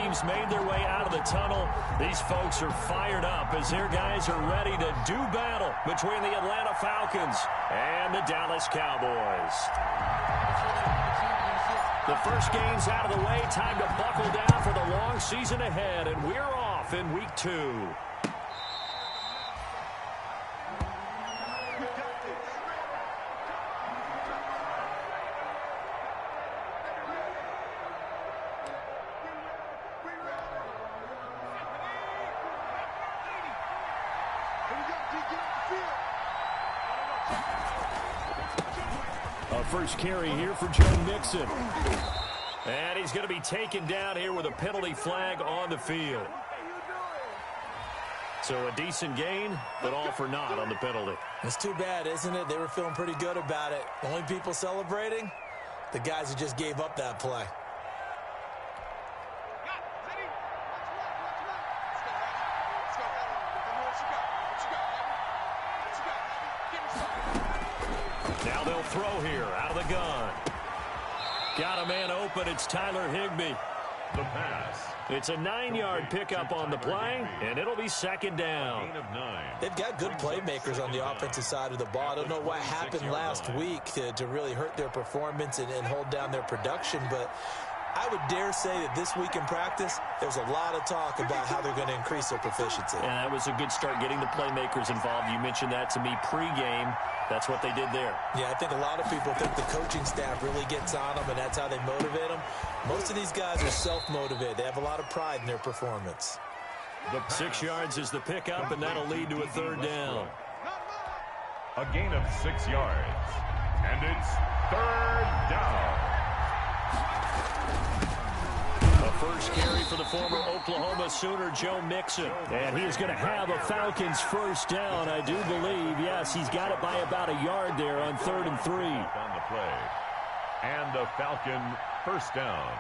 teams made their way out of the tunnel. These folks are fired up as their guys are ready to do battle between the Atlanta Falcons and the Dallas Cowboys. The first game's out of the way. Time to buckle down for the long season ahead, and we're off in week 2. First carry here for Joe Mixon. And he's going to be taken down here with a penalty flag on the field. So a decent gain, but all for naught on the penalty. It's too bad, isn't it? They were feeling pretty good about it. The only people celebrating, the guys who just gave up that play. Now they'll throw here out of the gun. Got a man open. It's Tyler Higbee. The pass. It's a 9-yard pickup on the play, and it'll be second down. They've got good playmakers on the offensive side of the ball. I don't know what happened last week to really hurt their performance and hold down their production, but I would dare say that this week in practice, there's a lot of talk about how they're going to increase their proficiency. And that was a good start getting the playmakers involved. You mentioned that to me pregame. That's what they did there. Yeah, I think a lot of people think the coaching staff really gets on them, and that's how they motivate them. Most of these guys are self-motivated. They have a lot of pride in their performance. 6 yards is the pickup, and that'll lead to a third down. A gain of 6 yards, and it's third down. First carry for the former Oklahoma Sooner, Joe Mixon. And he is going to have a Falcons first down, I do believe. Yes, he's got it by about a yard there on 3rd and 3. On the play. And a Falcon first down.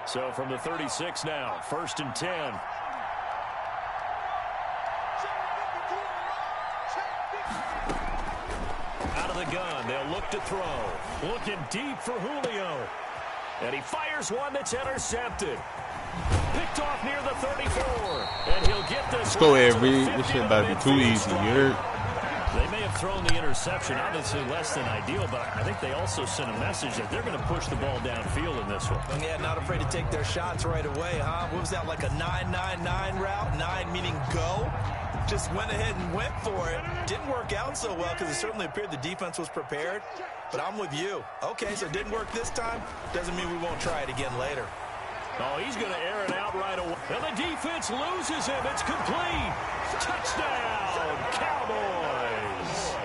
So from the 36 now, 1st and 10. Gun. They'll look to throw. Looking deep for Julio. And he fires one that's intercepted. Picked off near the 34. And he'll get this. Let's go, Avery. This shit about to be too easy. You heard? They may have thrown the interception, obviously less than ideal, but I think they also sent a message that they're going to push the ball downfield in this one. Yeah, not afraid to take their shots right away, huh? What was that, like a 9-9-9 route? 9 meaning go? Just went ahead and went for it. Didn't work out so well because it certainly appeared the defense was prepared. But I'm with you. Okay, so it didn't work this time. Doesn't mean we won't try it again later. Oh, he's going to air it out right away. And the defense loses him. It's complete. Touchdown, Cowboys.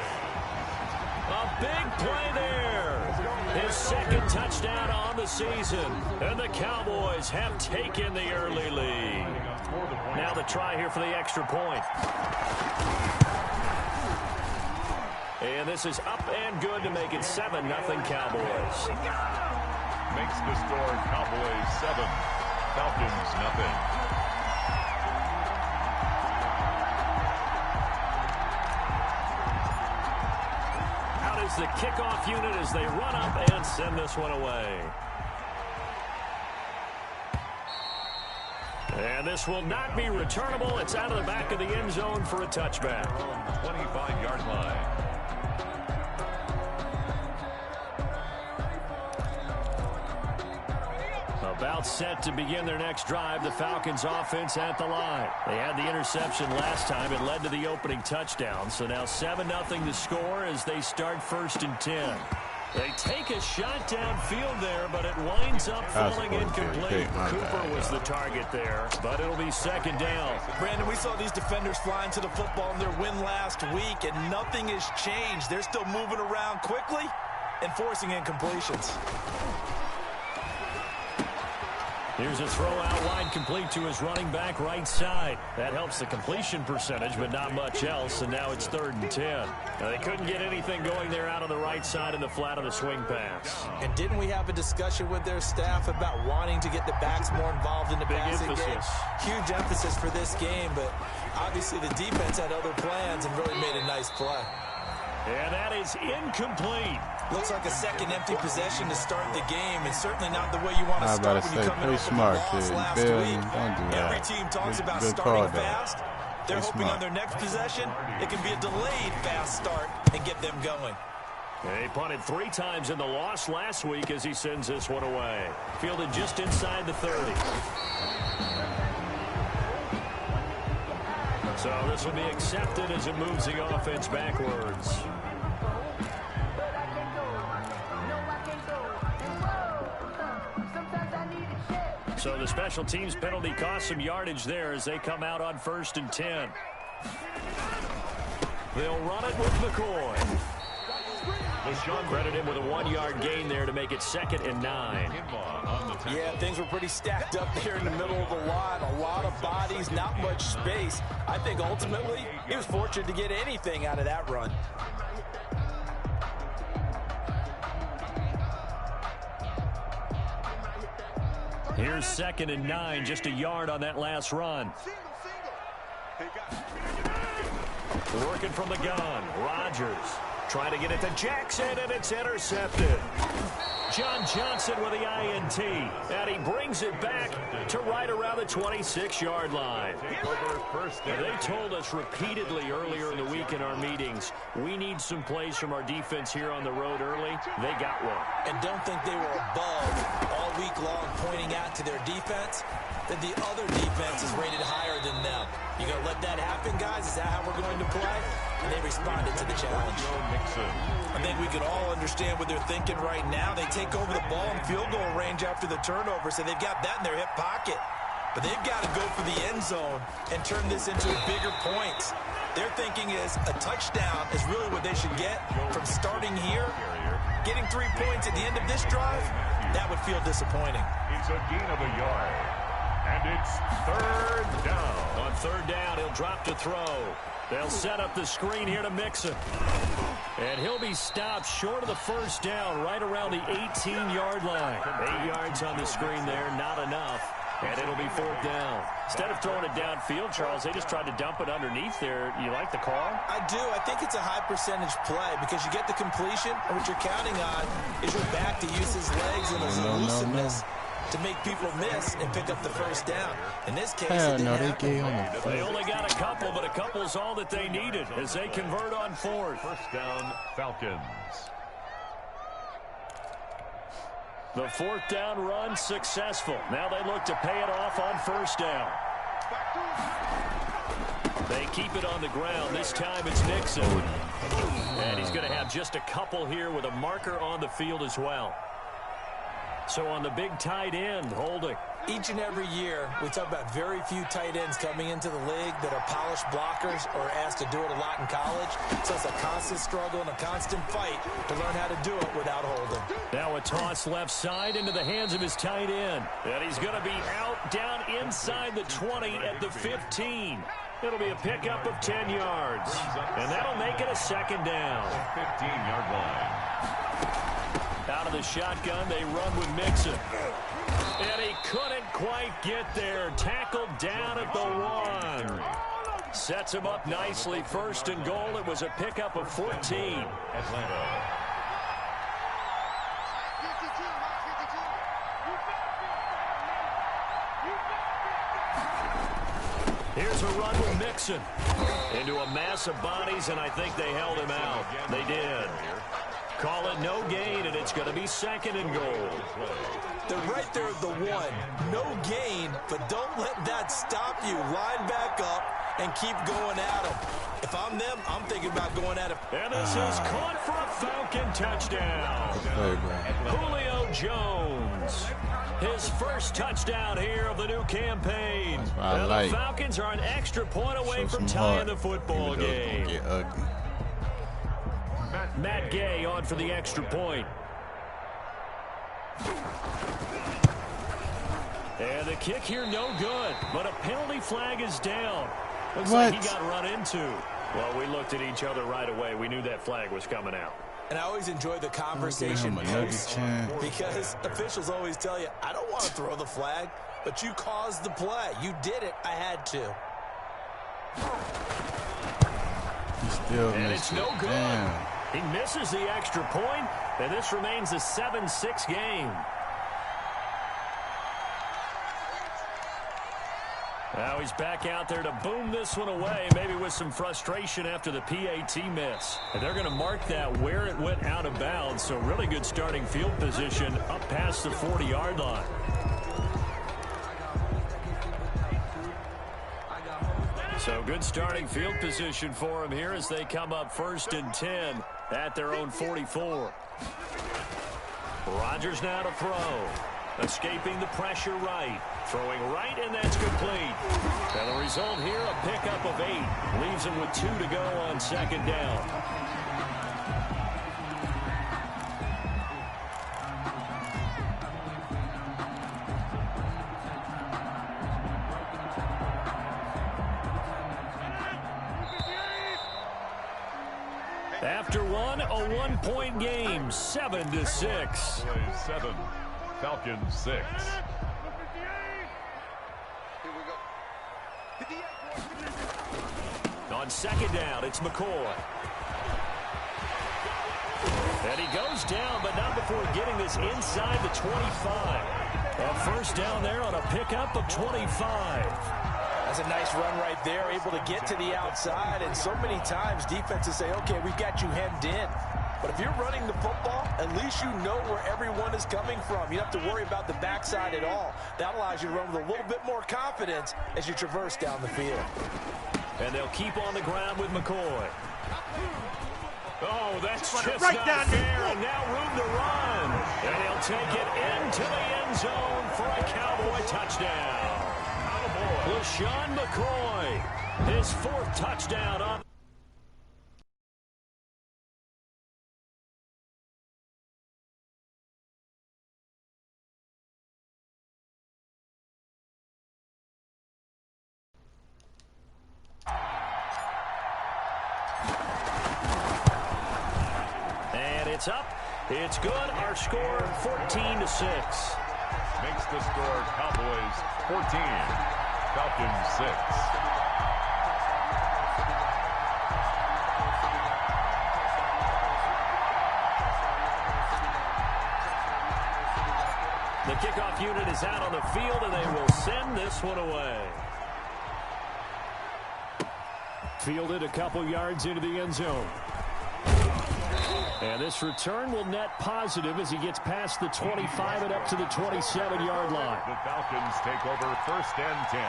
A big play there. His second touchdown on the season. And the Cowboys have taken the early lead. Now the try here for the extra point. And this is up and good to make it 7-0 Cowboys. Makes the score Cowboys 7, Falcons nothing. Out is the kickoff unit as they run up and send this one away. And this will not be returnable. It's out of the back of the end zone for a touchback. 25-yard line. About set to begin their next drive. The Falcons offense at the line. They had the interception last time. It led to the opening touchdown. So now 7-0 to score as they start 1st and 10. They take a shot downfield there, but it winds up falling incomplete. Cooper was the target there, but it'll be 2nd down. Brandon, we saw these defenders flying to the football in their win last week, and nothing has changed. They're still moving around quickly and forcing incompletions. Here's a throw out wide, complete to his running back right side. That helps the completion percentage, but not much else, and now it's 3rd and 10. Now, they couldn't get anything going there out on the right side in the flat of the swing pass. And didn't we have a discussion with their staff about wanting to get the backs more involved in the passing game? Huge emphasis for this game, but obviously the defense had other plans and really made a nice play. And that is incomplete. Looks like a second empty possession to start the game, and certainly not the way you want to start when you come in off the loss last week. Every team talks about starting fast. They're hoping on their next possession, it can be a delayed fast start and get them going. He punted 3 times in the loss last week as he sends this one away. Fielded just inside the 30. So this will be accepted as it moves the offense backwards. So the special teams penalty cost some yardage there as they come out on 1st and 10. They'll run it with McCoy. Credit him with a 1-yard gain there to make it 2nd and 9. Yeah, things were pretty stacked up there in the middle of the line. A lot of bodies, not much space. I think ultimately he was fortunate to get anything out of that run. Here's 2nd and 9, just a yard on that last run. Working from the gun, Rodgers trying to get it to Jackson, and it's intercepted. John Johnson with the INT, and he brings it back to right around the 26-yard line. They told us repeatedly earlier in the week in our meetings, we need some plays from our defense here on the road early. They got one. And don't think they were above all week long pointing out to their defense that the other defense is rated higher than them. You going to let that happen, guys? Is that how we're going to play? And they responded to the challenge. I think we could all understand what they're thinking right now. They take over the ball in field goal range after the turnover, so they've got that in their hip pocket. But they've got to go for the end zone and turn this into bigger points. Their thinking is a touchdown is really what they should get from starting here. Getting 3 points at the end of this drive, that would feel disappointing. It's a gain of a yard. And it's 3rd down. On 3rd down, he'll drop to throw. They'll set up the screen here to Mixon. And he'll be stopped short of the 1st down, right around the 18-yard line. 8 yards on the screen there, not enough. And it'll be 4th down. Instead of throwing it downfield, Charles, they just tried to dump it underneath there. You like the call? I do. I think it's a high percentage play because you get the completion, and what you're counting on is your back to use his legs and his elusiveness to make people miss and pick up the 1st down. In this case, they only got a couple, but a couple's all that they needed as they convert on 4th. 1st down, Falcons. The 4th down run successful. Now they look to pay it off on 1st down. They keep it on the ground. This time it's Nixon. And he's going to have just a couple here with a marker on the field as well. So on the big tight end, holding. Each and every year, we talk about very few tight ends coming into the league that are polished blockers or asked to do it a lot in college. So it's a constant struggle and a constant fight to learn how to do it without holding. Now a toss left side into the hands of his tight end. And he's going to be out down inside the 20 at the 15. It'll be a pickup of 10 yards. And that'll make it a 2nd down. 15-yard line. Out of the shotgun, they run with Mixon. And he couldn't quite get there. Tackled down at the 1. Sets him up nicely. 1st and goal. It was a pickup of 14. Atlanta. Here's a run with Mixon. Into a mass of bodies, and I think they held him out. They did. Call it no gain, and it's going to be 2nd and goal. They're right there at the 1. No gain, but don't let that stop you. Line back up and keep going at him. If I'm them, I'm thinking about going at him. And this is caught for a Falcon touchdown. Julio Jones. His first touchdown here of the new campaign. And the Falcons are an extra point away from tying the football game. Matt Gay on for the extra point. And the kick here no good, but a penalty flag is down. Looks like he got run into. Well, we looked at each other right away. We knew that flag was coming out. And I always enjoy the conversation because officials always tell you, I don't want to throw the flag, but you caused the play. You did it. I had to. And it's no good. He misses the extra point, and this remains a 7-6 game. Now he's back out there to boom this one away, maybe with some frustration after the PAT miss. And they're going to mark that where it went out of bounds, so really good starting field position up past the 40-yard line. So good starting field position for him here as they come up 1st and 10 at their own 44. Rodgers now to throw. Escaping the pressure right. Throwing right, and that's complete. And the result here, a pickup of 8. Leaves him with 2 to go on 2nd down. After one, a 1-point game, 7-6. 7, Falcons 6. On 2nd down, it's McCoy. And he goes down, but not before getting this inside the 25. A 1st down there on a pickup of 25. That's a nice run right there, able to get to the outside. And so many times defenses say, okay, we've got you hemmed in. But if you're running the football, at least you know where everyone is coming from. You don't have to worry about the backside at all. That allows you to run with a little bit more confidence as you traverse down the field. And they'll keep on the ground with McCoy. Oh, that's just right not down fair. And now room to run. And he'll take it into the end zone for a Cowboy touchdown. LaShawn McCoy, his 4th touchdown on. And it's up. It's good. Our score 14-6. Makes the score Cowboys 14, Falcons 6. The kickoff unit is out on the field, and they will send this one away. Fielded a couple yards into the end zone. And this return will net positive as he gets past the 25 and up to the 27-yard line. The Falcons take over 1st and 10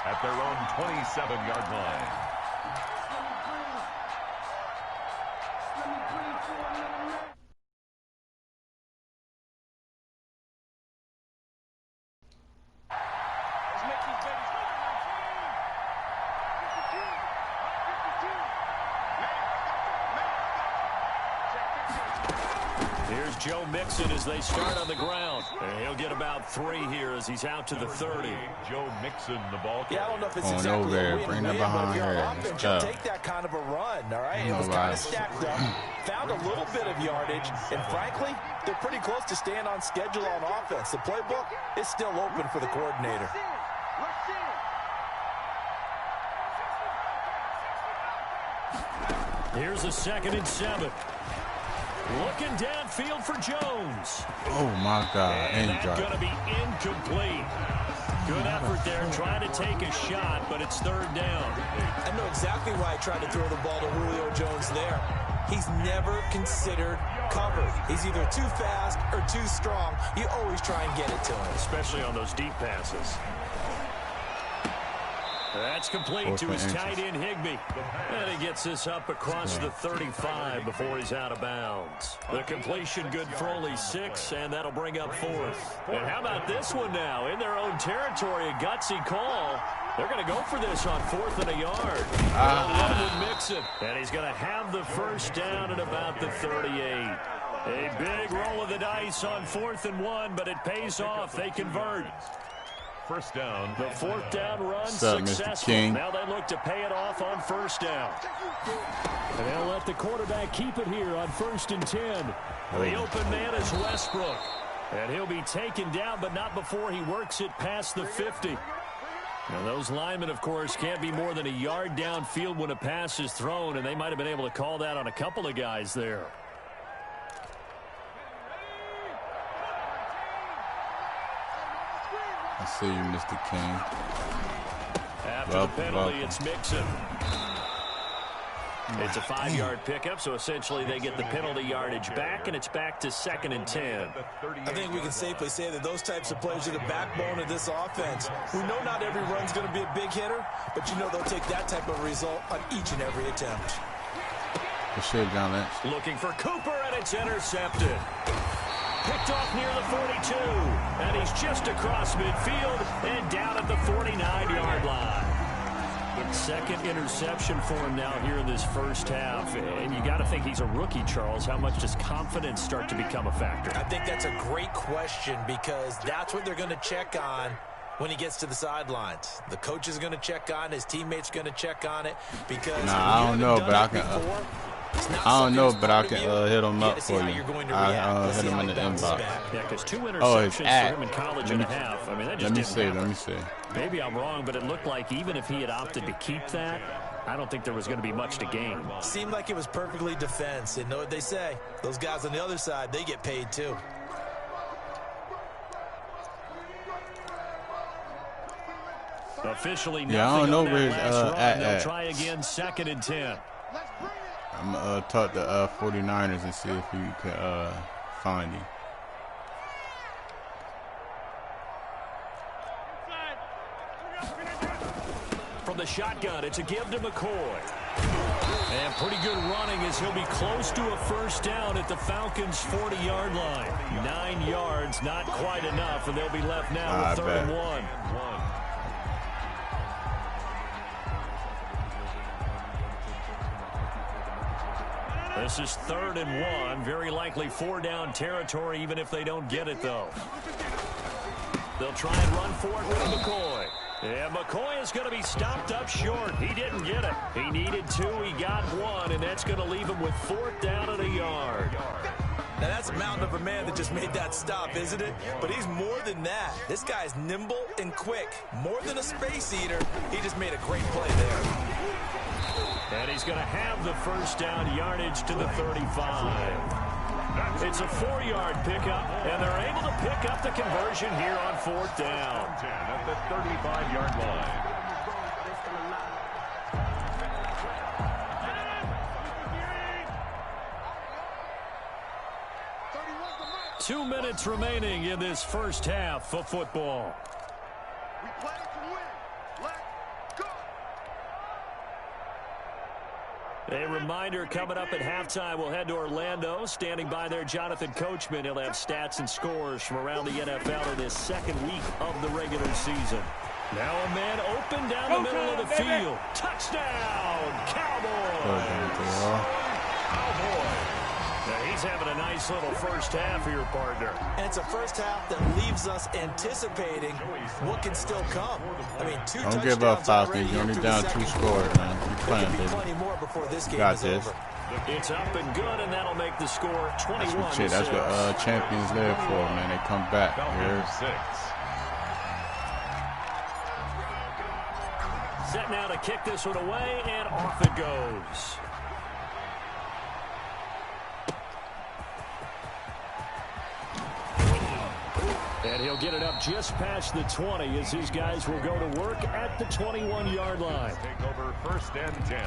at their own 27-yard line. Here's Joe Mixon as they start on the ground. And he'll get about 3 here as he's out to the 30. Joe Mixon, the ball. Yeah, I don't know if it's Going exactly over there, a bring that win-win, but behind if you're here. on offense, you'll take that kind of a run, all right? It was kind of stacked up, found a little bit of yardage, and frankly, they're pretty close to staying on schedule on offense. The playbook is still open for the coordinator. Here's a 2nd and 7. Looking downfield for Jones. Oh, my God. And that's going to be incomplete. Good effort there trying to take a shot, but it's 3rd down. I know exactly why I tried to throw the ball to Julio Jones there. He's never considered covered. He's either too fast or too strong. You always try and get it to him. Especially on those deep passes. That's complete to his tight end, Higbee. And he gets this up across the 35 before he's out of bounds. The completion good for only 6, and that'll bring up 4th. And how about this one now? In their own territory, a gutsy call. They're going to go for this on 4th and a yard. With Mixon. And he's going to have the 1st down at about the 38. A big roll of the dice on 4th and 1, but it pays off. They convert. 1st down. The 4th down run What's up, successful. Mr. King? Now they look to pay it off on 1st down. And they'll let the quarterback keep it here on 1st and 10. The open man is Westbrook. And he'll be taken down, but not before he works it past the 50. Now, those linemen, of course, can't be more than a yard downfield when a pass is thrown, and they might have been able to call that on a couple of guys there. I see you, Mr. King. After the penalty, it's Mixon. It's a 5-yard pickup, so essentially they get the penalty yardage back, and it's back to 2nd and 10. I think we can safely say that those types of players are the backbone of this offense. We know not every run's going to be a big hitter, but you know they'll take that type of result on each and every attempt. Good shit, John Lynch. Looking for Cooper, and it's intercepted. Picked off near the 42, and he's just across midfield and down at the 49-yard line. Second interception for him now here in this first half. And you got to think he's a rookie, Charles. How much does confidence start to become a factor? I think that's a great question because that's what they're going to check on when he gets to the sidelines. The coach is going to check on it. His teammates are going to check on it because I don't know, but I can hit him up for you. I'll hit him in the inbox. Yeah, because 2 interceptions for him in college and a half. I mean, that just let me see. Maybe I'm wrong, but it looked like even if he had opted to keep that, I don't think there was going to be much to gain. Seemed like it was perfectly defense. And know what they say? Those guys on the other side, they get paid too. Officially, yeah, I don't know where they'll try again, 2nd and 10. I'm going to talk to 49ers and see if you can find him. From the shotgun, it's a give to McCoy. And pretty good running as he'll be close to a first down at the Falcons' 40-yard line. 9 yards, not quite enough, and they'll be left now with 3rd and 1. This is 3rd and 1. Very likely 4-down territory, even if they don't get it, though. They'll try and run for it with McCoy. And McCoy is going to be stopped up short. He didn't get it. He needed 2. He got 1, and that's going to leave him with 4th down and a yard. Now, that's a mountain of a man that just made that stop, isn't it? But he's more than that. This guy's nimble and quick. More than a space eater. He just made a great play there. And he's going to have the first down yardage to the 35. It's a 4-yard pickup, and they're able to pick up the conversion here on 4th down. 10 at the 35-yard line. 2 minutes remaining in this first half of football. We play to win. Let's go. A reminder, coming up at halftime, we'll head to Orlando. Standing by there, Jonathan Coachman. He'll have stats and scores from around the NFL in his 2nd week of the regular season. Now a man open down the middle of the field. Touchdown, Cowboys! Now he's having a nice little first half here, partner. And it's a first half that leaves us anticipating what can still come. I mean, 2 touchdowns. Don't give up, Falcons. You're only down 2 scores, man. You're playing, baby. Plenty more before this game Got is this. over. It's up and good, and that'll make the score 21-6. That's what champions live for, man. They come back. Set now to kick this one away, and off it goes. And he'll get it up just past the 20 as these guys will go to work at the 21-yard line. Take over 1st and 10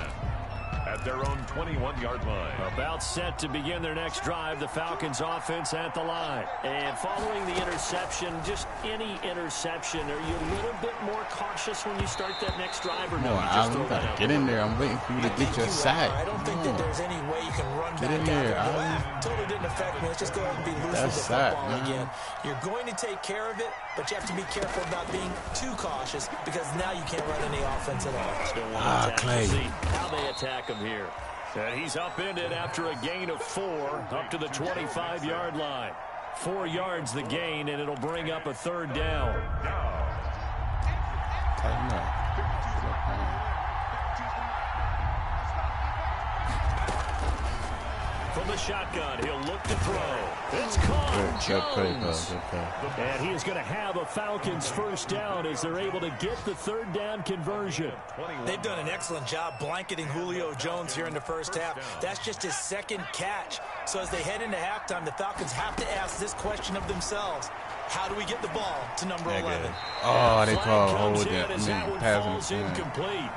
at their own 21-yard line. About set to begin their next drive, the Falcons offense at the line. And following the interception, just any interception, are you a little bit more cautious when you start that next drive or no? You gotta get in there. I'm waiting for you to get your sack. I don't think that there's any way you can run get back in there. out there. Totally didn't affect me. Let's just go ahead and be loose with the football again. You're going to take care of it, but you have to be careful about being too cautious because now you can't run any offense at all. Still want to see how they attack him here. And he's upended after a gain of 4 up to the 25-yard line. 4 yards the gain, and it'll bring up a 3rd down. From the shotgun, he'll look to throw. It's caught. Good play, Jones. good play. And he is going to have a Falcons first down as they're able to get the third down conversion. They've done an excellent job blanketing Julio Jones here in the first half. That's just his second catch. So as they head into halftime, the Falcons have to ask this question of themselves. How do we get the ball to number 11? Oh, they call Comes hold in it. as that one Pass falls him. incomplete.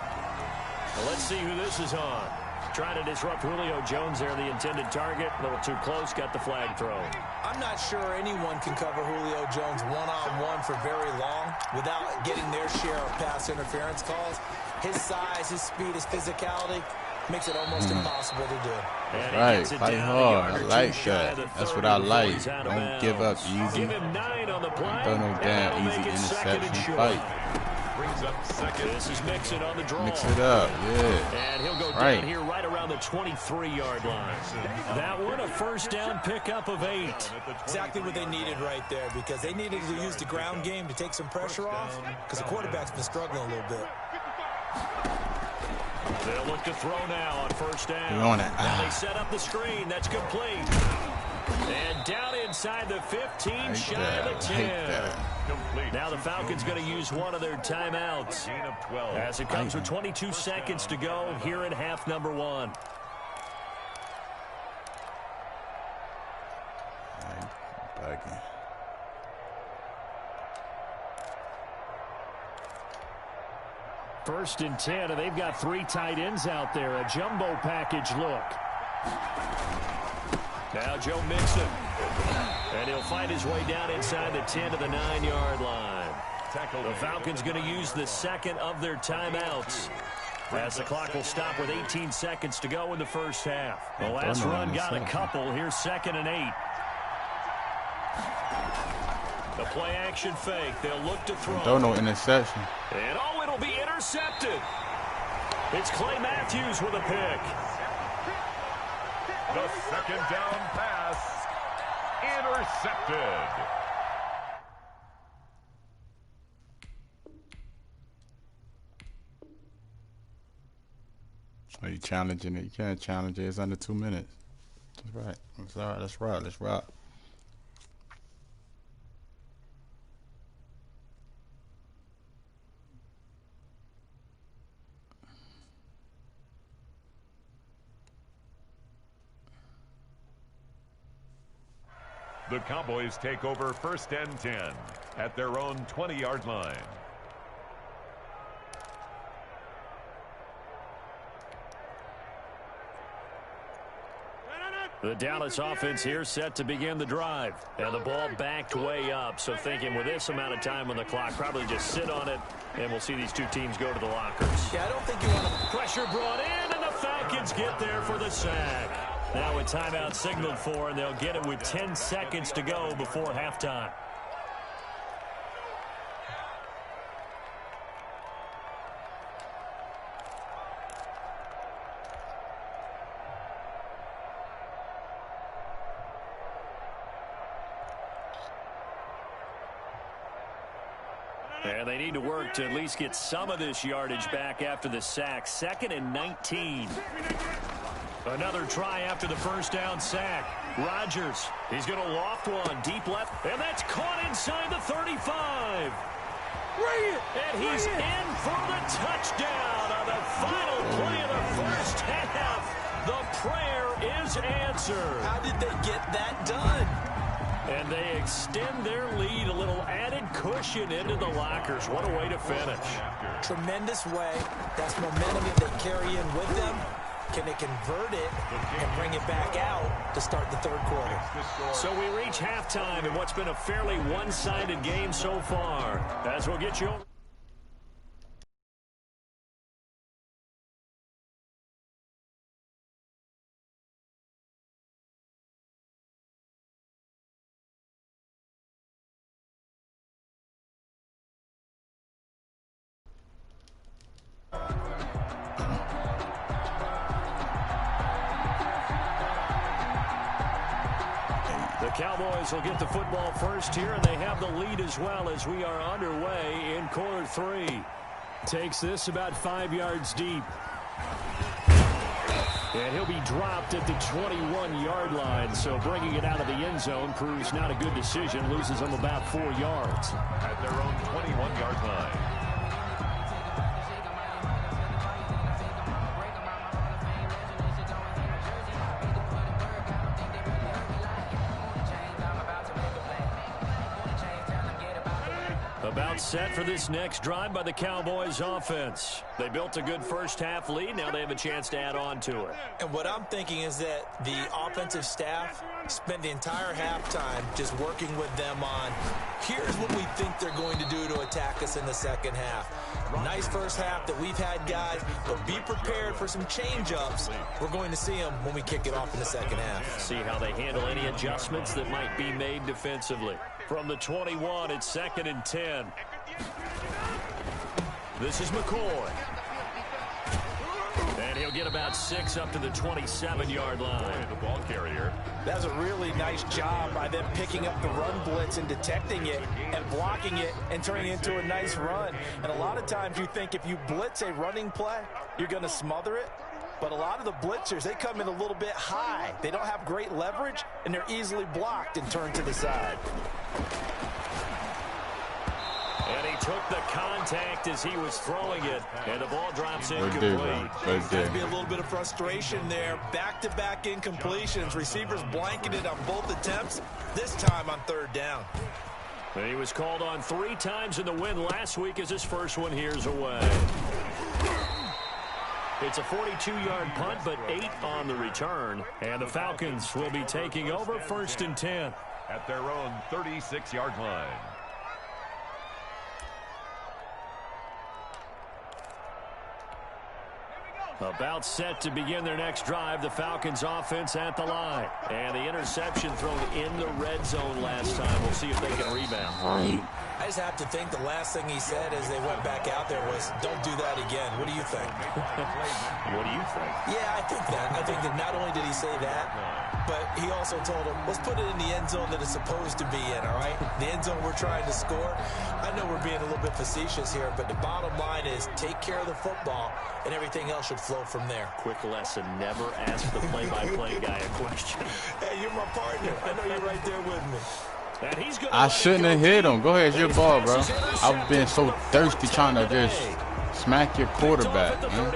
Well, let's see who this is on. Trying to disrupt Julio Jones there, the intended target. A little too close, got the flag thrown. I'm not sure anyone can cover Julio Jones one-on-one for very long without getting their share of pass interference calls. His size, his speed, his physicality makes it almost impossible to do. Right, fight hard. I like that. That's what I like. Don't give up easy. Give him 9 on the play. Don't throw no damn easy interception. Fight. Brings up second. This is Mixon on the draw. Mix it up, yeah. And he'll go down here right around the 23-yard line. That one, a first down pickup of 8. Exactly what they needed right there, because they needed to use the ground game to take some pressure off, because the quarterback's been struggling a little bit. They'll look to throw now on first down. You're on it. Now they set up the screen. That's complete. And down inside the 15, shy of the 10. Now the Falcons going to use one of their timeouts as it comes with 22 seconds to go here in half number 1. First and 10, and they've got 3 tight ends out there. A jumbo package look. Now Joe Mixon. And he'll find his way down inside the 10 to the 9-yard line. The Falcons going to use the second of their timeouts as the clock will stop with 18 seconds to go in the first half. The last run got a couple. Here's 2nd and 8. The play action fake. They'll look to throw. Don't no interception. And oh, it'll be intercepted. It's Clay Matthews with a pick. The second down pass intercepted. Are you challenging it? You can't challenge it. It's under 2 minutes. That's right. That's all right. Let's rock. Let's rock. The Cowboys take over 1st and 10 at their own 20-yard line. The Dallas offense here set to begin the drive. And the ball backed way up. So thinking with this amount of time on the clock, probably just sit on it, and we'll see these two teams go to the lockers. Yeah, I don't think you want to... Pressure brought in, and the Falcons get there for the sack. Now a timeout signaled for, and they'll get it with 10 seconds to go before halftime. And they need to work to at least get some of this yardage back after the sack. 2nd and 19. Another try after the first down sack. Rodgers, he's going to loft one deep left, and that's caught inside the 35. And he's in for the touchdown on the final play of the first half. The prayer is answered. How did they get that done? And they extend their lead, a little added cushion into the lockers. What a way to finish. Tremendous way. That's momentum that they carry in with them. Can they convert it and bring it back out to start the third quarter? So we reach halftime in what's been a fairly one-sided game so far. As we'll get you over. The Cowboys will get the football first here, and they have the lead as well as we are underway in quarter 3. Takes this about 5 yards deep. And he'll be dropped at the 21-yard line. So bringing it out of the end zone proves not a good decision. Loses them about 4 yards. At their own 21-yard line. About set for this next drive by the Cowboys offense. They built a good first-half lead. Now they have a chance to add on to it. And what I'm thinking is that the offensive staff spent the entire halftime just working with them on, here's what we think they're going to do to attack us in the second half. Nice first half that we've had, guys, but be prepared for some change-ups. We're going to see them when we kick it off in the second half. See how they handle any adjustments that might be made defensively. From the 21, it's 2nd and 10. This is McCoy. And he'll get about 6 up to the 27-yard line. The ball carrier. That's a really nice job by them picking up the run blitz and detecting it and blocking it and turning it into a nice run. And a lot of times you think if you blitz a running play, you're going to smother it. But a lot of the blitzers, they come in a little bit high. They don't have great leverage, and they're easily blocked and turned to the side. And he took the contact as he was throwing it, and the ball drops incomplete. There's going to be a little bit of frustration there. Back-to-back incompletions. Receivers blanketed on both attempts, this time on 3rd down. And he was called on 3 times in the win last week as his first one here's away. It's a 42-yard punt, but 8 on the return. And the Falcons will be taking over 1st and 10. At their own 36-yard line. About set to begin their next drive, the Falcons offense at the line. And the interception thrown in the red zone last time. We'll see if they can rebound. I just have to think the last thing he said as they went back out there was, don't do that again. What do you think? What do you think? Yeah, I think that. I think that not only did he say that, but he also told him, let's put it in the end zone that it's supposed to be in, all right? The end zone we're trying to score. I know we're being a little bit facetious here, but the bottom line is take care of the football, and everything else should flow from there. Quick lesson, never ask the play-by-play guy a question. Hey, you're my partner. I know you're right there with me. And he's I shouldn't have hit him. Go ahead, it's your ball, bro. I've been so thirsty trying to just smack your quarterback, man.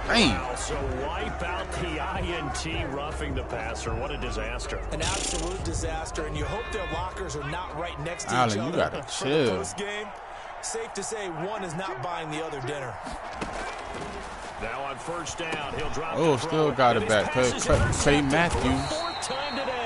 Dang. So wipe out the INT, roughing the passer. What a disaster. An absolute disaster, and you hope their lockers are not right next to Allen, each other. you gotta chill. For the post-game, safe to say one is not buying the other dinner. Now on 1st down, he'll drop. Oh, still got it back. Clay Matthews. 4th time today.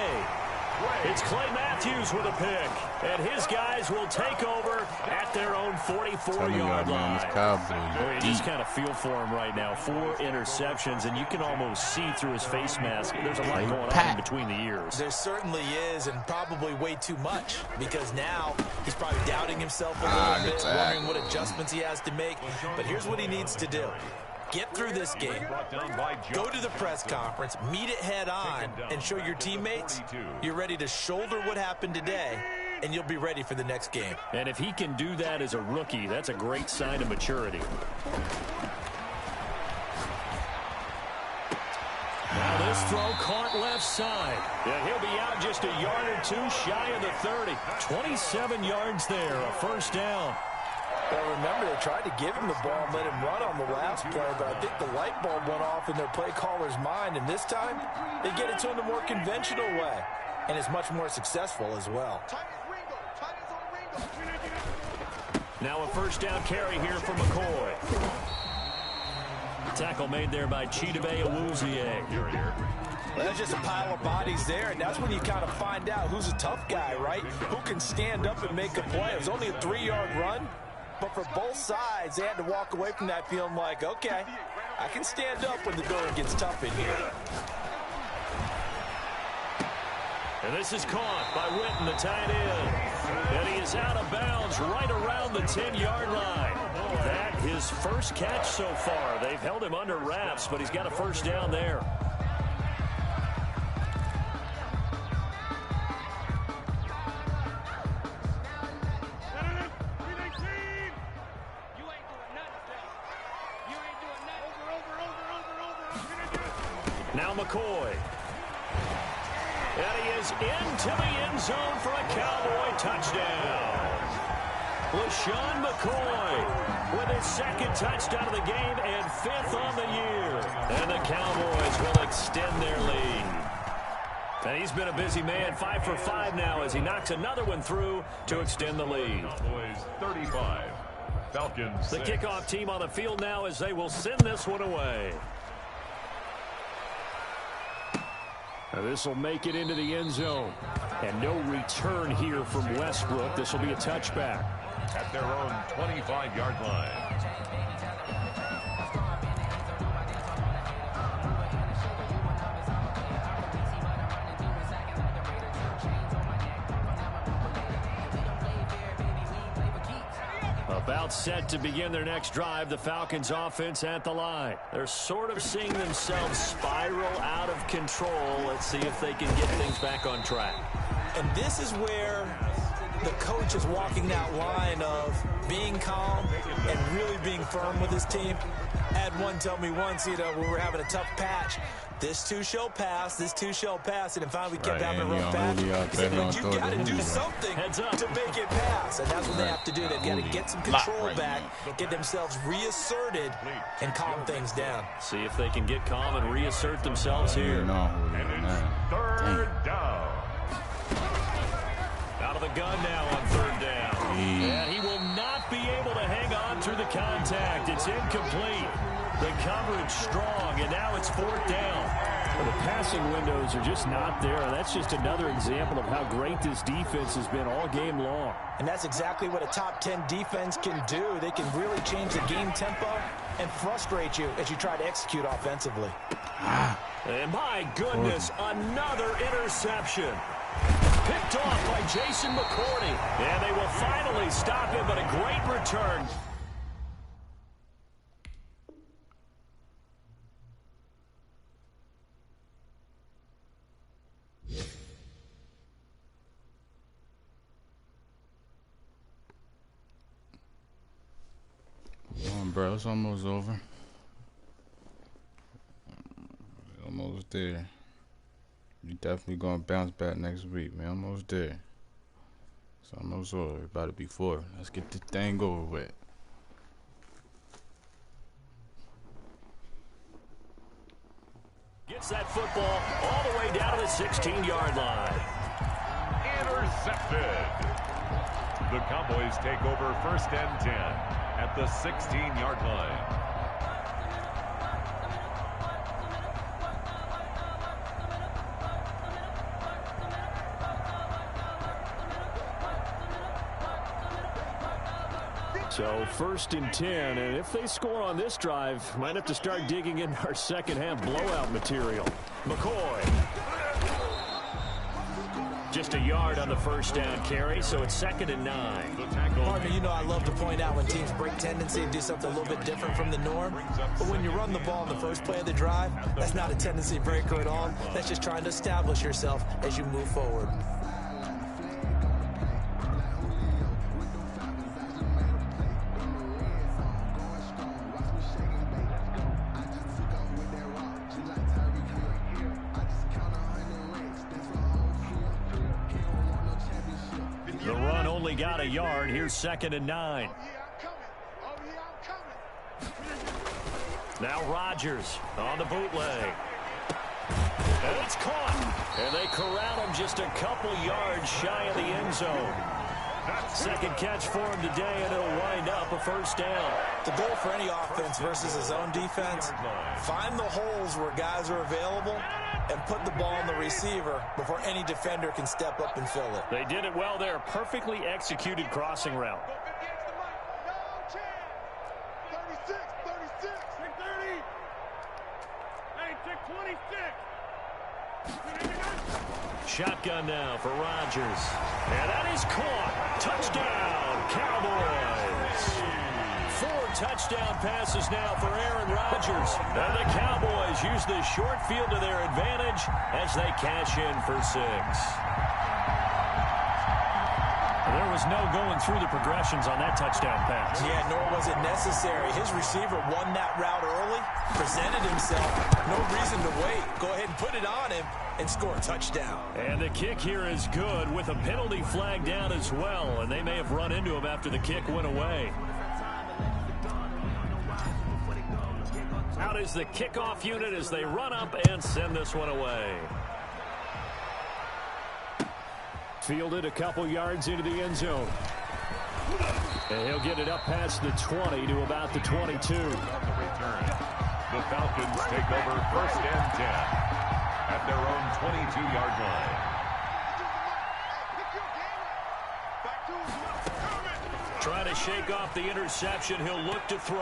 It's Clay Matthews with a pick, and his guys will take over at their own 44-yard line. This Cowboys You just kind of feel for him right now. 4 interceptions, and you can almost see through his face mask. There's a lot going on in between the ears. There certainly is, and probably way too much, because now he's probably doubting himself a little bit, wondering what adjustments he has to make. But here's what he needs to do. Get through this game, go to the press conference, meet it head on, and show your teammates you're ready to shoulder what happened today, and you'll be ready for the next game. And if he can do that as a rookie, that's a great sign of maturity. Now this throw caught left side. Yeah, he'll be out just a yard or 2 shy of the 30. 27 yards there, a 1st down. Well, remember, they tried to give him the ball and let him run on the last play, but I think the light bulb went off in their play caller's mind, and this time they get it to him the more conventional way, and it's much more successful as well. Now a 1st down carry here for McCoy. Tackle made there by Chidobe Awuzie. Well, that's just a pile of bodies there, and that's when you kind of find out who's a tough guy, right? Who can stand up and make a play. It was only a 3-yard run. But for both sides, they had to walk away from that feeling like, okay, I can stand up when the going gets tough in here. And this is caught by Witten, the tight end. And he is out of bounds right around the 10-yard line. That his first catch so far. They've held him under wraps, but he's got a 1st down there. Now McCoy. And he is into the end zone for a Cowboy touchdown. LaShawn McCoy with his second touchdown of the game and 5th on the year. And the Cowboys will extend their lead. And he's been a busy man, 5 for 5 now as he knocks another one through to extend the lead. Cowboys 35, Falcons 6. The kickoff team on the field now as they will send this one away. This will make it into the end zone. And no return here from Westbrook. This will be a touchback. At their own 25-yard line. About set to begin their next drive, the Falcons offense at the line. They're sort of seeing themselves spiral out of control. Let's see if they can get things back on track. And this is where the coach is walking that line of being calm and really being firm with his team. I had one tell me once, when we were having a tough patch, this too shall pass, this too shall pass, and finally we kept having a rough patch. He said, but you got to do something to make it pass, and that's what they have to do. They've got to get some control back, get themselves reasserted, and calm things down. See if they can get calm and reassert themselves here. And it's 3rd down. Out of the gun now on 3rd down. And he will not be able to hang on through the contact. It's incomplete. The coverage strong, and now it's 4th down. Well, the passing windows are just not there. That's just another example of how great this defense has been all game long. And that's exactly what a top 10 defense can do. They can really change the game tempo and frustrate you as you try to execute offensively. And my goodness, another interception. Picked off by Jason McCourty. And they will finally stop him, but a great return. Come on, bro. It's almost over. Almost there. You definitely gonna bounce back next week, man. Almost there. It's almost over. About to be 4. Let's get this thing over with. Gets that football all the way down to the 16-yard line. Intercepted. The Cowboys take over 1st and 10 at the 16-yard line. So 1st and 10, and if they score on this drive, might have to start digging in our second half blowout material. McCoy. Just a yard on the 1st down carry, so it's 2nd and 9. Partner, you know I love to point out when teams break tendency and do something a little bit different from the norm. But when you run the ball in the first play of the drive, that's not a tendency breaker at all. That's just trying to establish yourself as you move forward. The run only got a yard. Here's 2nd and 9. Now Rodgers on the bootleg. And it's caught. And they corral him just a couple yards shy of the end zone. Second catch for him today, and it'll wind up a 1st down. The goal for any offense versus a zone defense, find the holes where guys are available and put the ball in the receiver before any defender can step up and fill it. They did it well there. Perfectly executed crossing route. 36, 36, 30. Hey, take 26. Shotgun now for Rodgers. And that is caught. Touchdown, Cowboys. 4 touchdown passes now for Aaron Rodgers. And the Cowboys use the short field to their advantage as they cash in for 6. There was no going through the progressions on that touchdown pass. Yeah, nor was it necessary. His receiver won that route early, presented himself. No reason to wait. Go ahead and put it on him and score a touchdown. And the kick here is good with a penalty flag down as well. And they may have run into him after the kick went away. Out is the kickoff unit as they run up and send this one away. Fielded a couple yards into the end zone. And he'll get it up past the 20 to about the 22. The Falcons take over 1st and 10 at their own 22-yard line. Trying to shake off the interception. He'll look to throw.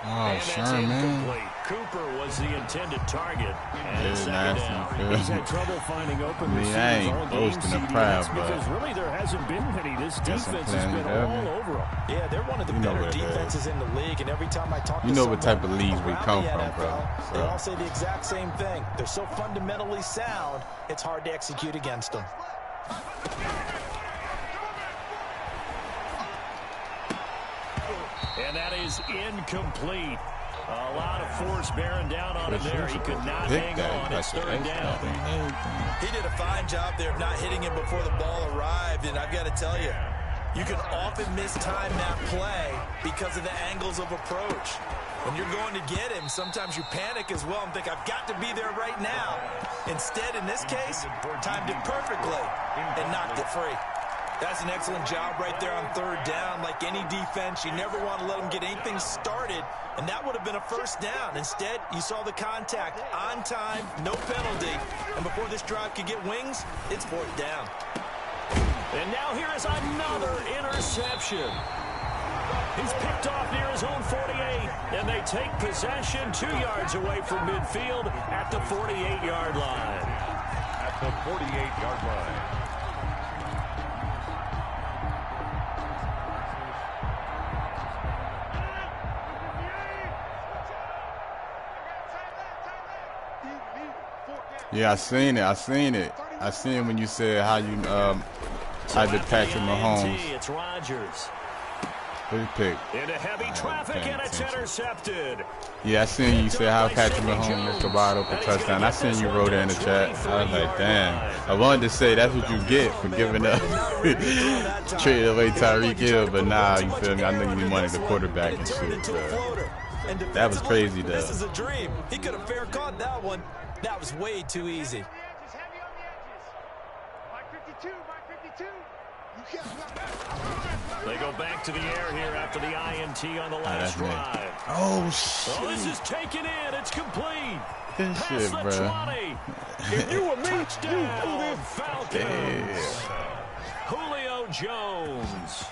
Oh, and that's incomplete. man. Cooper was the intended target. And it's nasty, second down. He's had trouble finding open receivers I ain't all game, boasting the CD, pride, because really there hasn't been many. This defense has been all over them. Yeah, they're one of the better defenses in the league, and every time I talk to you know what type of somebody leagues we come from, NFL, bro. they all say the exact same thing. They're so fundamentally sound, it's hard to execute against them. And that is incomplete. A lot of force bearing down on him there. He could not hang on. It's 3rd down. He did a fine job there of not hitting him before the ball arrived, and I've got to tell you, you can often mistime that play because of the angles of approach. When you're going to get him, sometimes you panic as well and think, I've got to be there right now. Instead, in this case, timed it perfectly and knocked it free. That's an excellent job right there on 3rd down. Like any defense, you never want to let them get anything started, and that would have been a 1st down. Instead, you saw the contact on time, no penalty, and before this drive could get wings, it's 4th down. And now here is another interception. He's picked off near his own 48, and they take possession 2 yards away from midfield at the 48-yard line. At the 48-yard line. Yeah, I seen it. I seen when you said how you how did Patrick Mahomes. It's Rodgers. Good pick. Into heavy traffic, and it's intercepted. Yeah, I seen you say how Patrick Mahomes missed a wide open touchdown. I seen you wrote it in the chat. I was like, damn. I wanted to say that's what you get for giving up, trading away Tyreek Hill, but nah, you feel me? I know you wanted the quarterback and shit. That was crazy, though. This is a dream. He could have fair caught that one. That was way too easy. They go back to the air here after the INT on the last drive. Oh, shit. Oh, this is taken in. It's complete. Good Past shit, the bro. 20. If you were me, touchdown, Falcons. Julio Jones.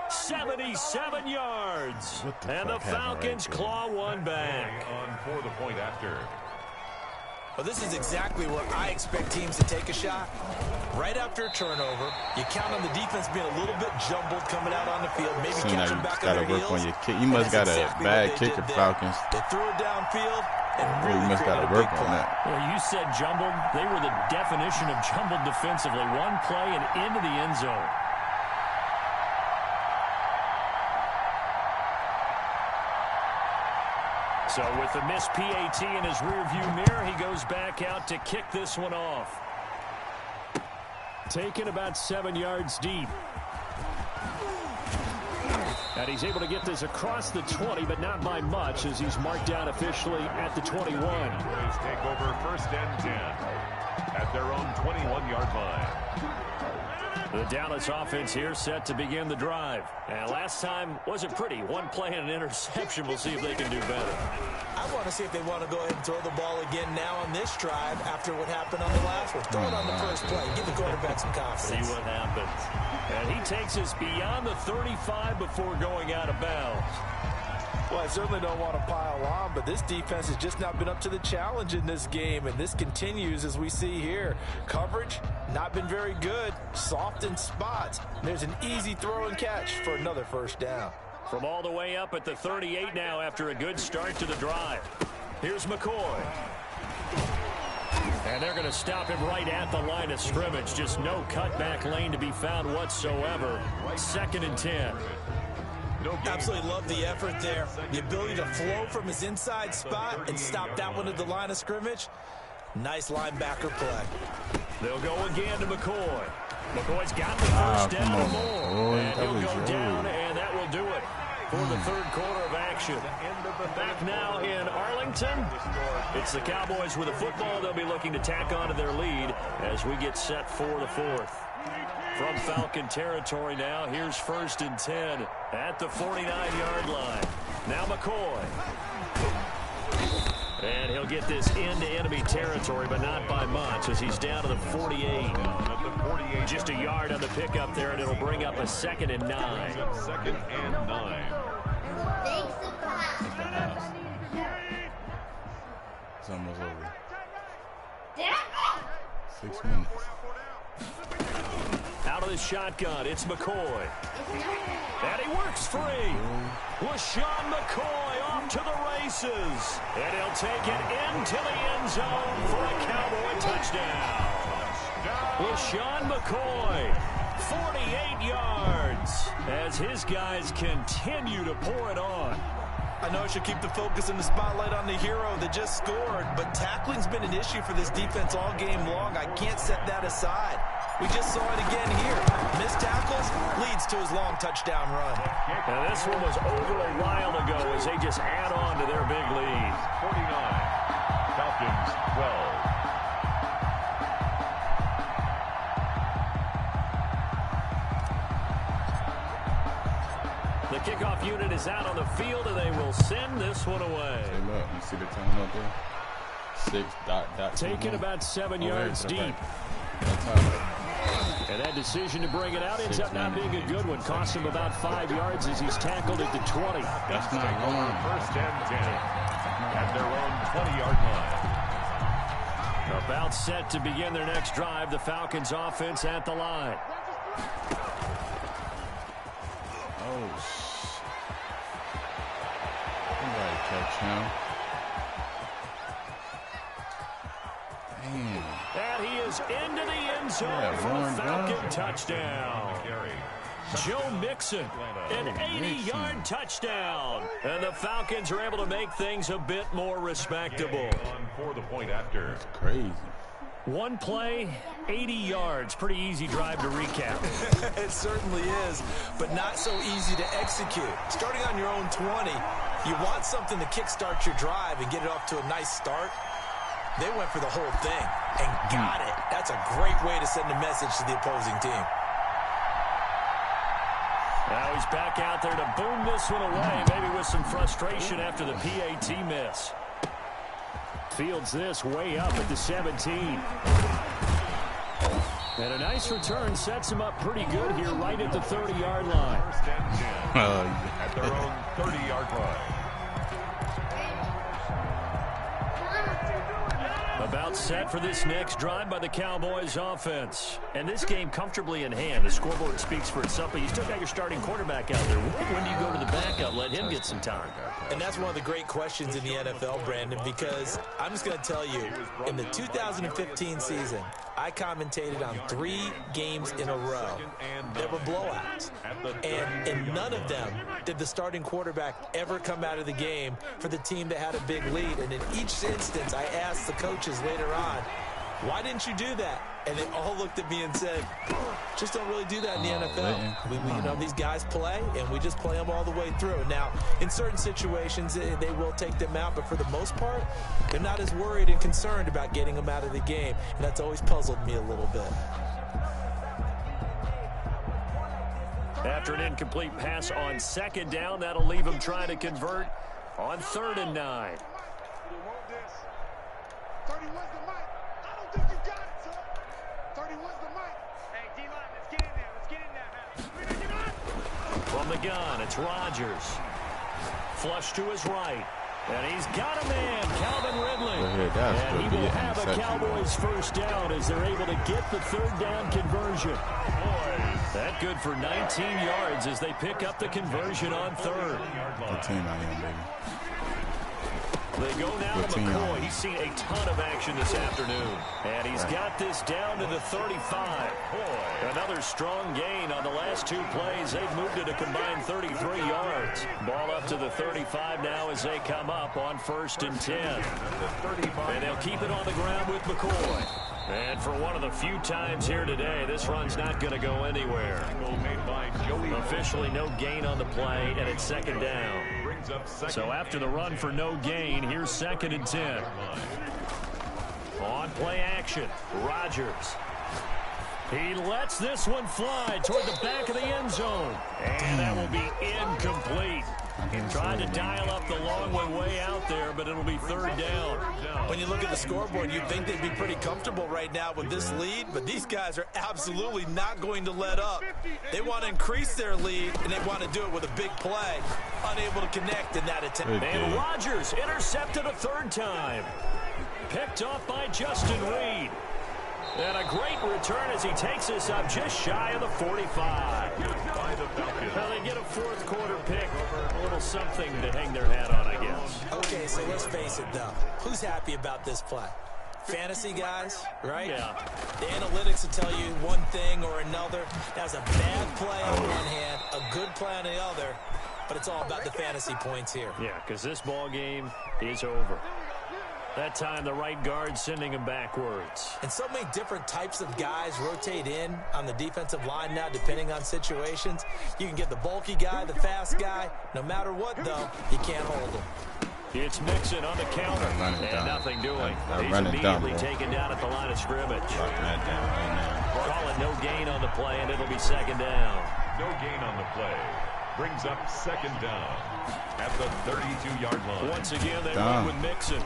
77 yards. And the Falcons claw one back. On for the point after. Well, this is exactly where I expect teams to take a shot. Right after a turnover, you count on the defense being a little bit jumbled coming out on the field. Maybe catch them back on their heels. On your kick. You must got a bad kicker, Falcons. They threw it downfield and really you must got to work on that. Well, you said jumbled. They were the definition of jumbled defensively. One play and into the end zone. So with the missed PAT in his rearview mirror, he goes back out to kick this one off. Taken about 7 yards deep. And he's able to get this across the 20, but not by much, as he's marked out officially at the 21. Cowboys take over 1st and 10 at their own 21-yard line. The Dallas offense here set to begin the drive. And last time wasn't pretty. One play and an interception. We'll see if they can do better. I want to see if they want to go ahead and throw the ball again now on this drive after what happened on the last one. Throw it on the first play. Give the quarterback some confidence. See what happens. And he takes us beyond the 35 before going out of bounds. Well, I certainly don't want to pile on, but this defense has just not been up to the challenge in this game, and this continues as we see here. Coverage, not been very good, soft in spots. There's an easy throw and catch for another 1st down. From all the way up at the 38 now after a good start to the drive. Here's McCoy. And they're going to stop him right at the line of scrimmage. Just no cutback lane to be found whatsoever. 2nd and 10. Absolutely love the effort there. The ability to flow from his inside spot and stop that one at the line of scrimmage. Nice linebacker play. They'll go again to McCoy. McCoy's got the first down and more. And he'll go down, and that will do it for the 3rd quarter of action. Back now in Arlington. It's the Cowboys with a football. They'll be looking to tack on to their lead as we get set for the 4th. From Falcon territory now, here's 1st and 10 at the 49-yard line. Now McCoy. And he'll get this into enemy territory, but not by much as he's down to the 48. Just a yard on the pickup there, and it'll bring up a 2nd and 9. 2nd and 9. It's almost over. 6 minutes. Out of the shotgun, it's McCoy. And he works free. LaShawn McCoy off to the races. And he'll take it into the end zone for a Cowboy touchdown. LaShawn McCoy, 48 yards, as his guys continue to pour it on. I know I should keep the focus and the spotlight on the hero that just scored, but tackling's been an issue for this defense all game long. I can't set that aside. We just saw it again here. Missed tackles leads to his long touchdown run. Now this one was over a while ago as they just add on to their big lead. 49. Falcons 12. The kickoff unit is out on the field, and they will send this one away. Hey, look, you see the time up there? 6. Taken about 7 yards deep. And that decision to bring it out ends up not being a good one. Cost him about 5 yards as he's tackled at the 20. That's not going. 1st and 10 at their own 20-yard line. About set to begin their next drive. The Falcons offense at the line. Oh, somebody catch him. Damn. And he is into the end zone for a Falcon touchdown. Joe Mixon, an 80-yard touchdown. And the Falcons are able to make things a bit more respectable. For the point after. That's crazy. One play, 80 yards. Pretty easy drive to recap. It certainly is, but not so easy to execute. Starting on your own 20, you want something to kickstart your drive and get it off to a nice start. They went for the whole thing and got it. That's a great way to send a message to the opposing team. Now he's back out there to boom this one away, maybe with some frustration after the PAT miss. Fields this way up at the 17. And a nice return sets him up pretty good here right at the 30-yard line. 1st and 10 at their own 30-yard line. About set for this next drive by the Cowboys offense. And this game comfortably in hand. The scoreboard speaks for itself, but you still got your starting quarterback out there. When do you go to the backup? Let him get some time. And that's one of the great questions in the NFL, Brandon, because I'm just going to tell you, in the 2015 season, I commentated on 3 games in a row that were blowouts. And in none of them did the starting quarterback ever come out of the game for the team that had a big lead. And in each instance, I asked the coaches later on, why didn't you do that? And they all looked at me and said, just don't really do that in the NFL. You know, these guys play, and we just play them all the way through. Now, in certain situations, they will take them out, but for the most part, they're not as worried and concerned about getting them out of the game, and that's always puzzled me a little bit. After an incomplete pass on 2nd down, that'll leave him trying to convert on 3rd and 9. 31's the mic. I don't think you got it, son. 31's the mic. Hey, D-line, let's get in there. Let's get in there, man. From the gun, it's Rodgers. Flush to his right. And he's got a man, Calvin Ridley. And he will have a Cowboys first down as they're able to get the 3rd down conversion. That good for 19 yards as they pick up the conversion on 3rd. The team I am, baby. They go now to McCoy. He's seen a ton of action this afternoon. And he's got this down to the 35. Another strong gain on the last 2 plays. They've moved it a combined 33 yards. Ball up to the 35 now as they come up on 1st and 10. And they'll keep it on the ground with McCoy. And for one of the few times here today, this run's not going to go anywhere. Officially no gain on the play, and it's 2nd down. So after the run for no gain, here's 2nd and 10. On play action, Rodgers. He lets this one fly toward the back of the end zone. And that will be incomplete. He tried to dial up the long way out there, but it'll be 3rd down. When you look at the scoreboard, you'd think they'd be pretty comfortable right now with this lead, but these guys are absolutely not going to let up. They want to increase their lead, and they want to do it with a big play. Unable to connect in that attempt. And Rodgers intercepted a 3rd time. Picked off by Justin Reed. And a great return as he takes this up just shy of the 45. Now they get a 4th quarter pick. A little something to hang their hat on, I guess. Okay, so let's face it, though. Who's happy about this play? Fantasy guys, right? Yeah. The analytics will tell you one thing or another. That's a bad play on one hand, a good play on the other, but it's all about the fantasy points here. Yeah, because this ball game is over. That time, the right guard sending him backwards. And so many different types of guys rotate in on the defensive line now, depending on situations. You can get the bulky guy, the fast guy. No matter what, though, you can't hold him. It's Mixon on the counter, and nothing doing. He's immediately taken down at the line of scrimmage. Calling no gain on the play, and it'll be 2nd down. No gain on the play. Brings up 2nd down at the 32-yard line. Once again, they run with Mixon.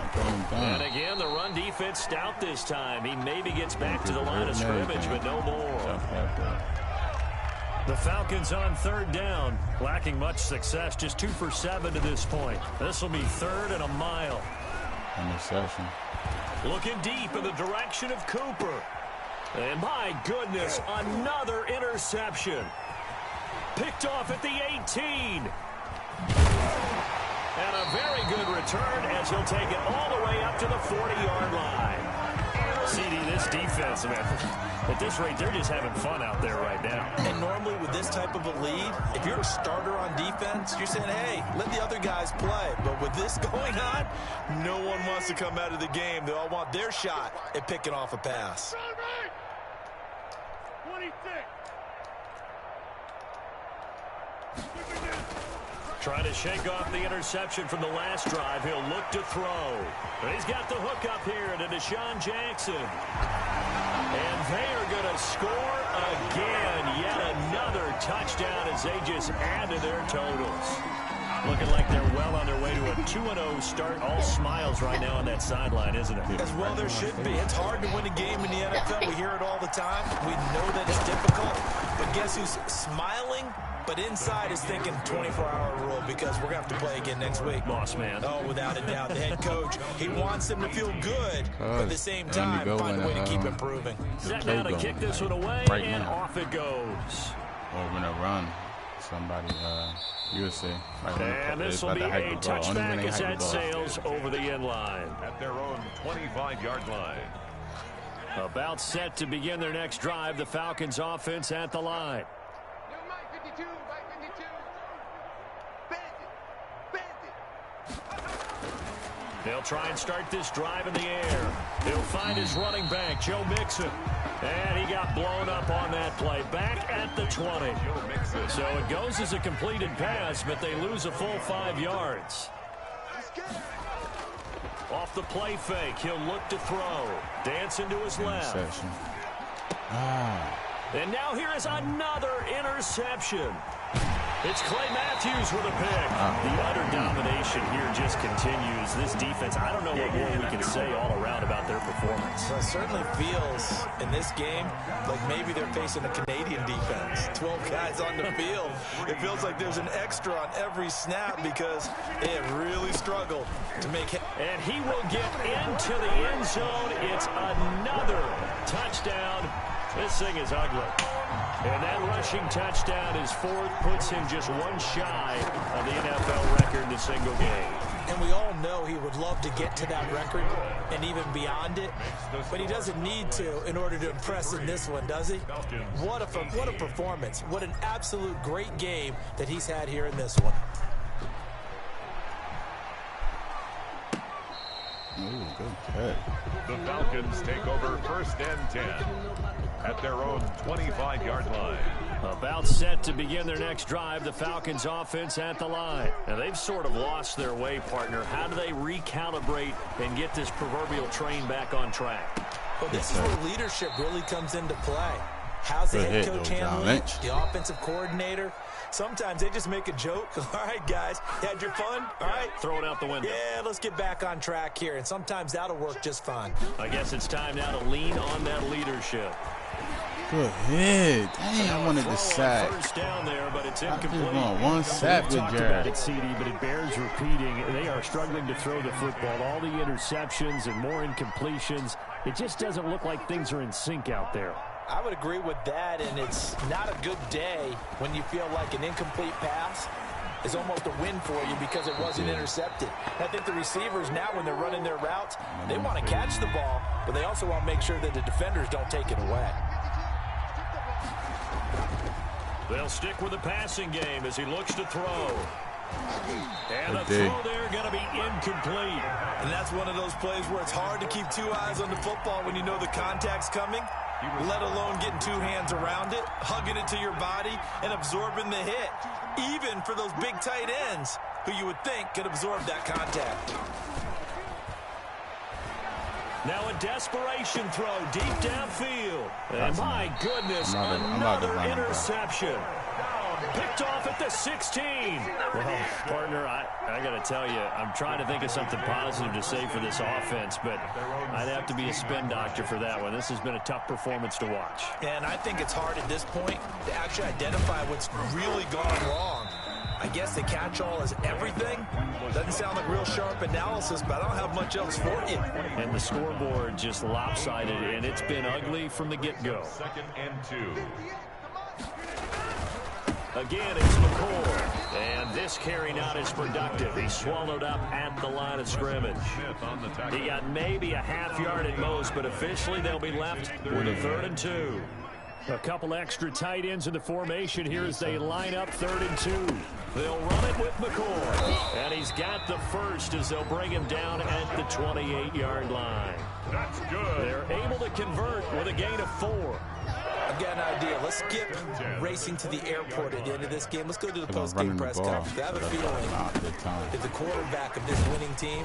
And again, the run defense stout this time. He maybe gets back to the line of scrimmage, but no more. The Falcons on 3rd down, lacking much success, just 2 for 7 to this point. This will be 3rd and a mile. Interception. Looking deep in the direction of Cooper. And my goodness, another interception. Picked off at the 18. And a very good return as he'll take it all the way up to the 40-yard line. CD, this defense, man, at this rate, they're just having fun out there right now. And normally with this type of a lead, if you're a starter on defense, you're saying, hey, let the other guys play. But with this going on, no one wants to come out of the game. They all want their shot at picking off a pass. 26. Trying to shake off the interception from the last drive. He'll look to throw. But he's got the hook up here to Deshaun Jackson. And they are going to score again. Yet another touchdown as they just add to their totals. Looking like they're well on their way to a 2-0 start. All smiles right now on that sideline, isn't it? As well there should be. It's hard to win a game in the NFL. We hear it all the time. We know that it's difficult. But guess who's smiling? But inside is thinking 24-hour rule because we're going to have to play again next week. Boss man. Oh, without a doubt. The head coach, he wants them to feel good, but at the same time, find a way to keep improving. Set now to kick this one away, and off it goes. Or when I run, somebody, USA. And this will be a touchback as that sails over the end line. At their own 25-yard line. About set to begin their next drive, the Falcons offense at the line. They'll try and start this drive in the air. He'll find his running back, Joe Mixon. And he got blown up on that play. Back at the 20. So it goes as a completed pass, but they lose a full 5 yards. Off the play fake, he'll look to throw. Dancing to his left. And now here is another interception. It's Clay Matthews with a pick. The utter domination here just continues. This defense, I don't know what more we can say all around about their performance. Well, it certainly feels in this game like maybe they're facing a Canadian defense. 12 guys on the field. It feels like there's an extra on every snap because they have really struggled to make it. And he will get into the end zone. It's another touchdown. This thing is ugly. And that rushing touchdown is 4th, puts him just 1 shy of the NFL record in a single game. And we all know he would love to get to that record and even beyond it, but he doesn't need to in order to impress in this one, does he? What a performance. What an absolute great game that he's had here in this one. Ooh, good catch. The Falcons take over 1st and 10 at their own 25-yard line. About set to begin their next drive, the Falcons offense at the line. Now, they've sort of lost their way, partner. How do they recalibrate and get this proverbial train back on track? Well, this is where leadership really comes into play. How's the head coach handling it? The offensive coordinator? Sometimes they just make a joke. All right, guys, you had your fun? All right. Throw it out the window. Yeah, let's get back on track here. And sometimes that'll work just fine. I guess it's time now to lean on that leadership. Good hit. Dang, I wanted the sack. First down there, but it's I incomplete. just want one sack with Talked Jared. about it, CD, but it bears repeating. They are struggling to throw the football. All the interceptions and more incompletions. It just doesn't look like things are in sync out there. I would agree with that, and it's not a good day when you feel like an incomplete pass is almost a win for you because it wasn't intercepted. I think the receivers now, when they're running their routes, they want to catch the ball, but they also want to make sure that the defenders don't take it away. They'll stick with the passing game as he looks to throw. And the throw there going to be incomplete. And that's one of those plays where it's hard to keep two eyes on the football when you know the contact's coming, let alone getting two hands around it, hugging it to your body, and absorbing the hit, even for those big tight ends who you would think could absorb that contact. Now a desperation throw deep downfield. And my goodness, another interception. Picked off at the 16. Well, partner, I got to tell you, I'm trying to think of something positive to say for this offense, but I'd have to be a spin doctor for that one. This has been a tough performance to watch. And I think it's hard at this point to actually identify what's really gone wrong. I guess the catch-all is everything. Doesn't sound like real sharp analysis, but I don't have much else for you. And the scoreboard just lopsided, and it's been ugly from the get-go. 2nd and 2. Again, it's McCord. And this carry not as productive. He's swallowed up at the line of scrimmage. He got maybe a half yard at most, but officially they'll be left with a 3rd and 2. A couple extra tight ends in the formation here as they line up 3rd and 2. They'll run it with McCord. And he's got the first as they'll bring him down at the 28-yard line. That's good. They're able to convert with a gain of 4. I've got an idea. Let's skip racing to the airport at the end of this game. Let's go to the post-game press conference. I have a feeling that the quarterback of this winning team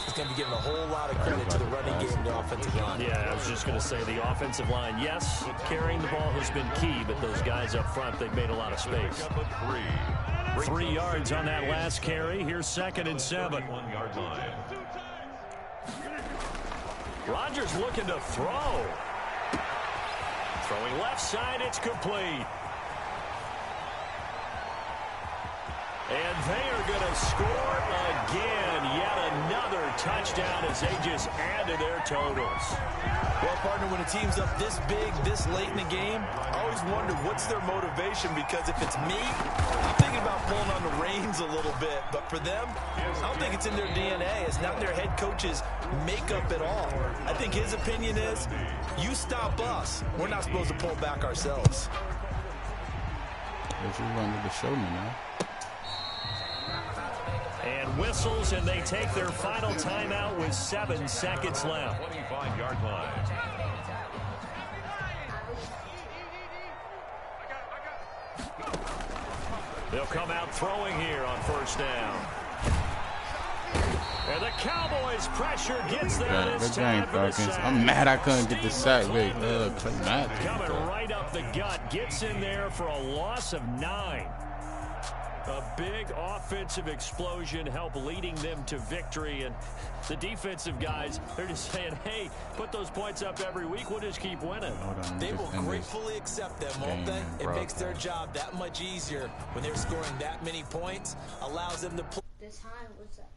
is going to be giving a whole lot of credit to the running game and the offensive line. Yeah, I was just going to say the offensive line, yes, carrying the ball has been key, but those guys up front, they've made a lot of space. 3 yards on that last carry. Here's 2nd and 7. 1-yard line. Rodgers looking to throw. Throwing left side, it's complete. And they are going to score again. Yet another touchdown as they just add to their totals. Well, partner, when a team's up this big, this late in the game, I always wonder what's their motivation, because if it's me, I'm thinking about pulling on the reins a little bit. But for them, I don't think it's in their DNA. It's not in their head coach's makeup at all. I think his opinion is, you stop us. We're not supposed to pull back ourselves. If you wanted to show me now. And whistles, and they take their final timeout with 7 seconds left. 25-yard line. They'll come out throwing here on 1st down. And the Cowboys pressure gets there this time for the sack. I'm mad I couldn't get the sack, big. Coming right up the gut, gets in there for a loss of 9. A big offensive explosion helped leading them to victory, and the defensive guys, they're just saying, hey, put those points up every week, we'll just keep winning. They will gratefully accept them, won't they? It makes their job that much easier when they're scoring that many points, allows them to play. This time, what's that?